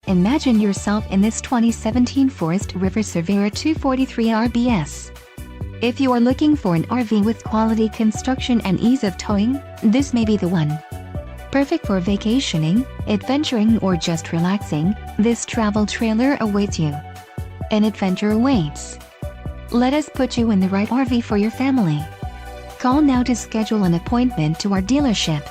Imagine yourself in this 2017 Forest River Surveyor 243RBS. If you are looking for an RV with quality construction and ease of towing, this may be the one. Perfect for vacationing, adventuring, or just relaxing, this travel trailer awaits you. An adventure awaits. Let us put you in the right RV for your family. Call now to schedule an appointment to our dealership.